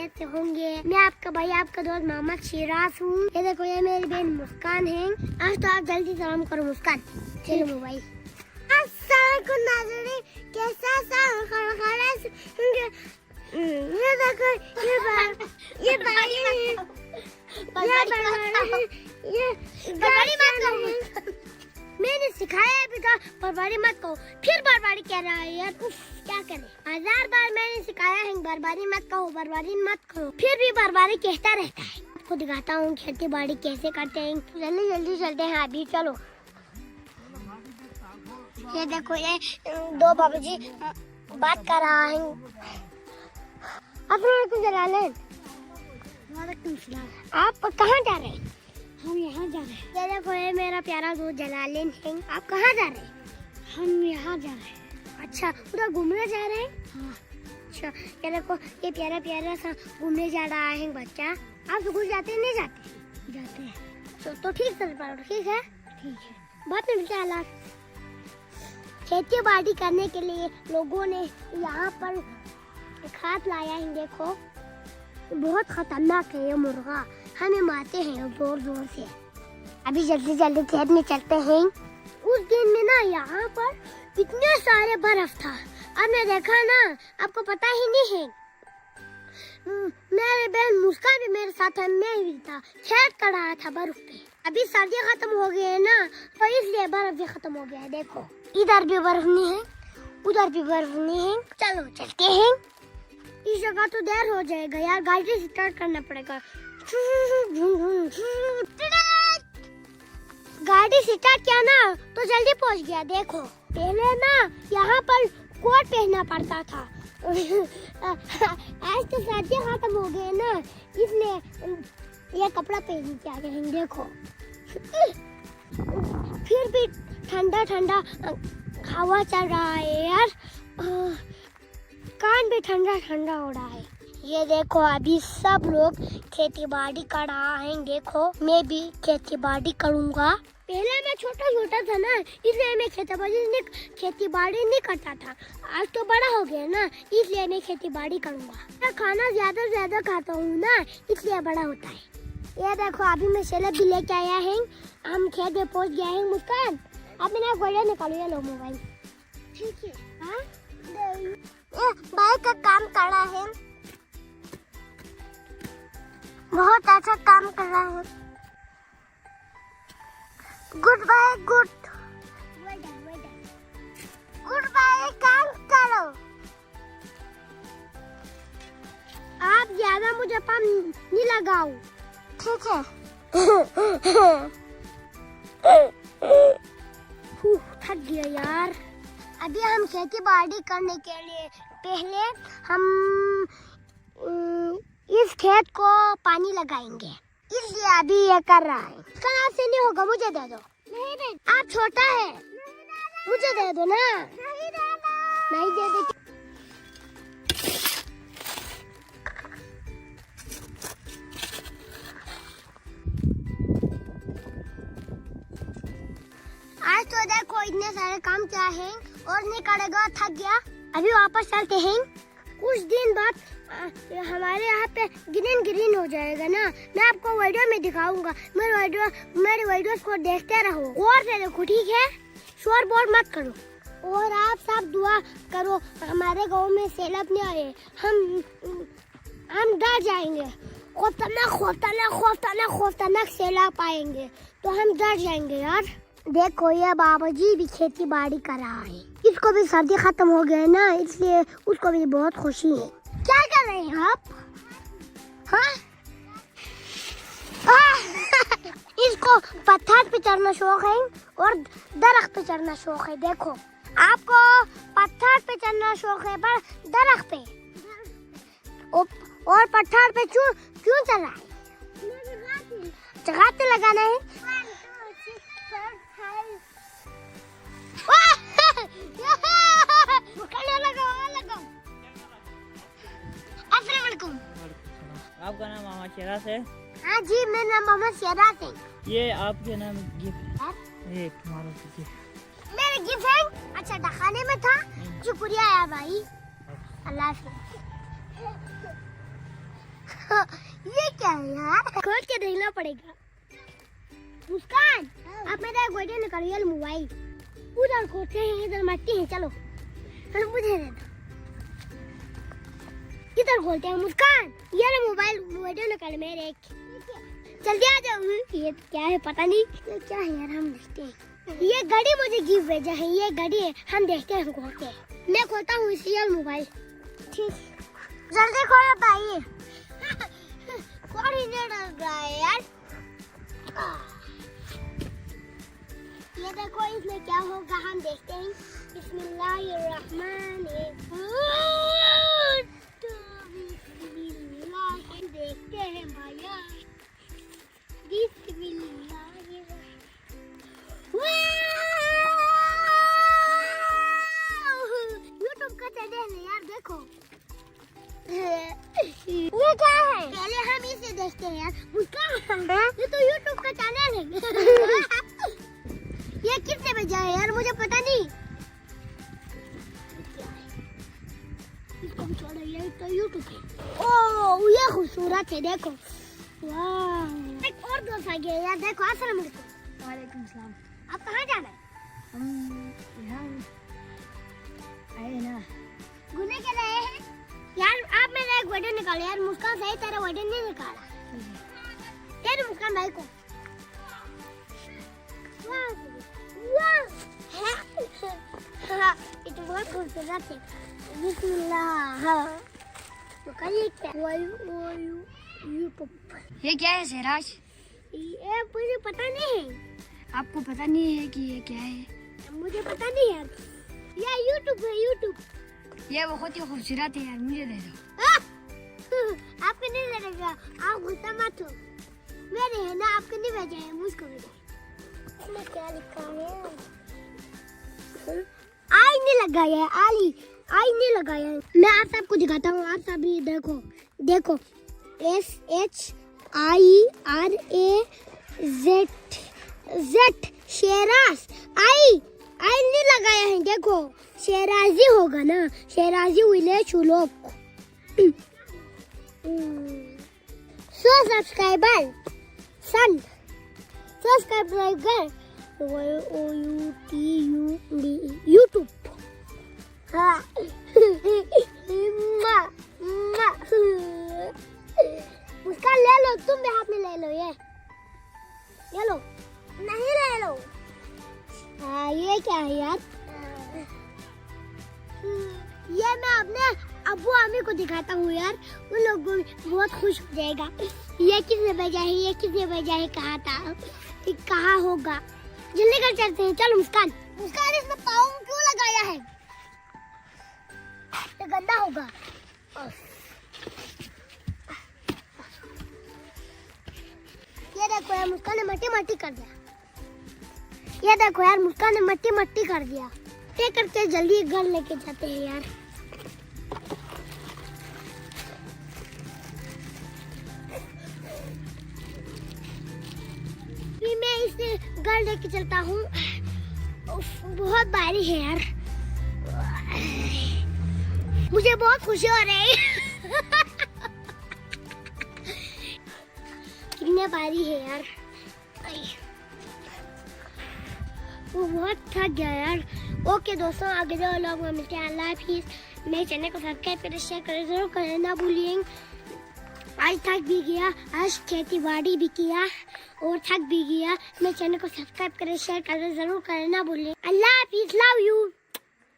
खैरियत से होंगे। मैं आपका भाई, आपका दोस्त मोहम्मद शिराज हूँ। ये देखो, ये मेरी बहन मुस्कान है। आज तो आप जल्दी सलाम करो मुस्कान। चलो मोबाइल। कैसा ये देखो, ये मैंने सिखाया भी था बर्बादी मत कहो, फिर बर्बादी कह रहा है यार। उफ, क्या करें, 1000 बार मैंने सिखाया है बर्बादी मत कहो, बर्बादी मत करो, फिर भी बर्बादी कहता रहता है। आपको दिखाता हूँ खेती बाड़ी कैसे करते हैं। जल्दी जल्दी चलते हैं अभी, चलो। ये देखो, ये दो बाबूजी बात कर रहा है। आप कहाँ जा रहे हैं? हम यहाँ जा रहे हैं। ये देखो, ये मेरा प्यारा दोस्त जलालेन है। आप कहाँ जा रहे हैं? हम यहाँ जा रहे हैं। अच्छा, उधर घूमने जा रहे हैं? हाँ। अच्छा, ये देखो, ये प्यारा प्यारा सा घूमने जा रहा है बच्चा। आप स्कूल जाते नहीं जाते? जाते हैं। तो ठीक से पढ़ो, ठीक है? ठीक है। बहुत मिलते हैं। खेती बाड़ी करने के लिए लोगों ने यहाँ पर खाद लाया है। देखो, बहुत खतरनाक है ये मुर्गा, हमें मारते हैं जोर जोर से। अभी जल्दी जल्दी खेत में चलते हैं। उस दिन में ना यहाँ पर इतने सारे बर्फ था, अब मैं देखा ना, आपको पता ही नहीं है। मेरे बहन मुस्कान भी मेरे साथ है, मैं भी था, खेत कर रहा था बर्फ पे। अभी सर्दी खत्म हो गई है ना, तो इसलिए बर्फ भी खत्म हो गया है। देखो, इधर भी बर्फ नहीं है, उधर भी बर्फ नहीं है। चलो चलते हैं। इस जगह तो देर हो जाएगा यार, गाड़ी स्टार्ट करना पड़ेगा। गाड़ी स्टार्ट किया ना तो जल्दी पहुंच गया। देखो, पहले ना यहाँ पर कोट पहनना पड़ता था। आज तो सर्दी खत्म हो गए ना, इसलिए ये कपड़ा पहन के आ गए हैं। देखो, फिर भी ठंडा ठंडा हवा चल रहा है यार, कान भी ठंडा ठंडा हो रहा है। ये देखो, अभी सब लोग खेती बाड़ी कर रहा है। देखो, मैं भी खेती बाड़ी करूँगा। पहले मैं छोटा छोटा था ना, इसलिए मैं खेती बाड़ी नहीं करता था। आज तो बड़ा हो गया ना, इसलिए मैं खेती बाड़ी करूँगा। मैं खाना ज्यादा ज्यादा खाता हूँ ना, इसलिए बड़ा होता है। ये देखो, अभी मैं सेलब भी लेके आया है। हम खेत में पहुँच गए हैं। मुस्कान, आप मेरा गोलियां निकालो। ये लो मोबाइल। ठीक है। हाँ, भाई का काम कर रहा है, बहुत अच्छा काम कर रहा है। Good bye, good good bye, काम करो। आप ज्यादा मुझे पाम नहीं लगाओ, ठीक है? थक गया यार। अभी हम खेती बाड़ी करने के लिए पहले हम इस खेत को पानी लगाएंगे, इसलिए अभी ये कर रहा है। कल आपसे नहीं होगा, मुझे दे दो। नहीं दे, आप छोटा है, मुझे दे दो ना। नहीं दे दे। आज तो देखो, इतने सारे काम क्या है और नहीं करेगा, थक गया। अभी वापस चलते हैं। कुछ दिन बाद हमारे यहाँ पे ग्रीन हो जाएगा ना, मैं आपको वीडियो में दिखाऊंगा। मेरे वीडियोस को देखते रहो और से देखो, ठीक है? शोर बोर मत करो। और आप सब दुआ करो, हमारे गांव में सैलाब नहीं आए, हम डर जाएंगे। खौफनाक सैलाब आएंगे तो हम डर जाएंगे यार। देखो, ये बाबाजी भी खेती बाड़ी कर रहा है। इसको भी सर्दी खत्म हो गया है ना, इसलिए उसको भी बहुत खुशी है। क्या कर रहे हैं आप? हाँ? इसको पत्थर पे चढ़ना शौक है और दरख्त पे चढ़ना शौक है। देखो, आपको पत्थर पे चढ़ना शौक है पर दरख्त पे, और पत्थर पे क्यों चढ़ रहा है? जगाते लगाना है। आपका नाम मोहम्मद शिराज है? हाँ जी, मेरा नाम मोहम्मद शिराज है। ये आपके नाम गिफ्ट है? ये तुम्हारा गिफ्ट। मेरे गिफ्ट है? अच्छा, दिखाने में था। शुक्रिया यार भाई, अल्लाह हाफिज़। ये क्या है यार? खोल के देखना पड़ेगा। मुस्कान, आप मेरा एक वीडियो निकालिए मोबाइल। उधर खोलते हैं, इधर मट्टी है, चलो मुझे दे दो। इधर खोलते हैं मुस्कान, ये रहा मोबाइल, वीडियो निकाल मेरे एक। जल्दी आ जाओ। ये क्या है पता नहीं, ये क्या है यार, हम देखते हैं। ये घड़ी मुझे गिफ्ट भेजा है, ये घड़ी है, हम देखते हैं, खोलते हैं। मैं खोलता हूँ इसी मोबाइल। ठीक, जल्दी खोलो भाई। कौन ही नहीं डर रहा है यार। ये देखो इसमें क्या होगा, हम देखते हैं। बिस्मिल्लाहिर्रहमानिर्रहीम। देखते हैं भैया। यूट्यूब का चैनल है यार, देखो। ये क्या है? पहले हम इसे देखते हैं यार। ये तो यूट्यूब का चैनल है। ये किसने भेजा है यार, मुझे पता नहीं। इसको छोड़ो, ये तो यूट्यूब है। ओह, ये खूबसूरत है, देखो। वाह, एक और दोस्त आ गया यार, देखो। अस्सलाम वालेकुम। वालेकुम सलाम। आप कहाँ जाना है? हम यहाँ आए ना घूमने के लिए हैं यार। आप मेरा एक वीडियो निकालो यार। मुस्कान सही तेरा वीडियो नहीं निकाला। तेरे मुस्कान भाई को। ये तो बहुत खूबसूरत है। बिस्मिल्लाह। तो कहिए क्या? यूट्यूब। ये क्या है सहराज? ये मुझे पता नहीं है। आपको पता नहीं है कि ये क्या है? मुझे पता नहीं यार। ये यूट्यूब है, यूट्यूब। ये बहुत ही खूबसूरत है यार, मुझे दे दो। आपको नहीं लगेगा, आप गुस्सा मत हो। मेरे है ना, आपको नहीं भेजा है, मुझको भेजा। इसमें क्या लिखा है? आई नहीं लगाया है, आई नहीं लगाया है। मैं आप सबको दिखाता हूँ, आप सभी देखो। देखो, SHIRAZ शेराज। आई नहीं लगाया है, देखो। शेराजी होगा ना, शेराजी विलेज लोग। सब्सक्राइबर सन, सब्सक्राइबर यूट्यूब। हाँ। उसका ले लो, तुम भी हाथ में ले लो। ये लो, नहीं ले लो। हाँ, ये क्या है यार? ये मैं अपने अब्बू अम्मी को दिखाता हूँ यार, उन लोगों को बहुत खुश हो जाएगा। ये किसने भेजा है, ये किसने भेजा है, कहाँ था, कहाँ होगा। जल्दी कर चलते हैं, चलो। मुस्कान, इसमें पाँव क्यों लगाया है? ये गंदा होगा। ये देखो यार, मुस्कान ने मट्टी कर दिया। ये देखो यार, मुस्कान ने मट्टी कर दिया। ये करते जल्दी घर लेके जाते हैं यार। फिर मैं इसे घर लेके चलता हूँ। बहुत बारिश है यार, मुझे बहुत खुशी हो रही है। कितनी बारिश है यार, वो बहुत थक गया यार। ओके दोस्तों, अगले व्लॉग में मिलते हैं। अल्लाह हाफिज़। मेरे चैनल को सब्सक्राइब करें, शेयर करें, जरूर करें ना भूलिए। आज थक भी गया, आज खेती बाड़ी भी किया और थक भी गया। मेरे चैनल को सब्सक्राइब करें, शेयर करें, जरूर करें ना भूलिए। अल्लाह हाफिज़, लव यू।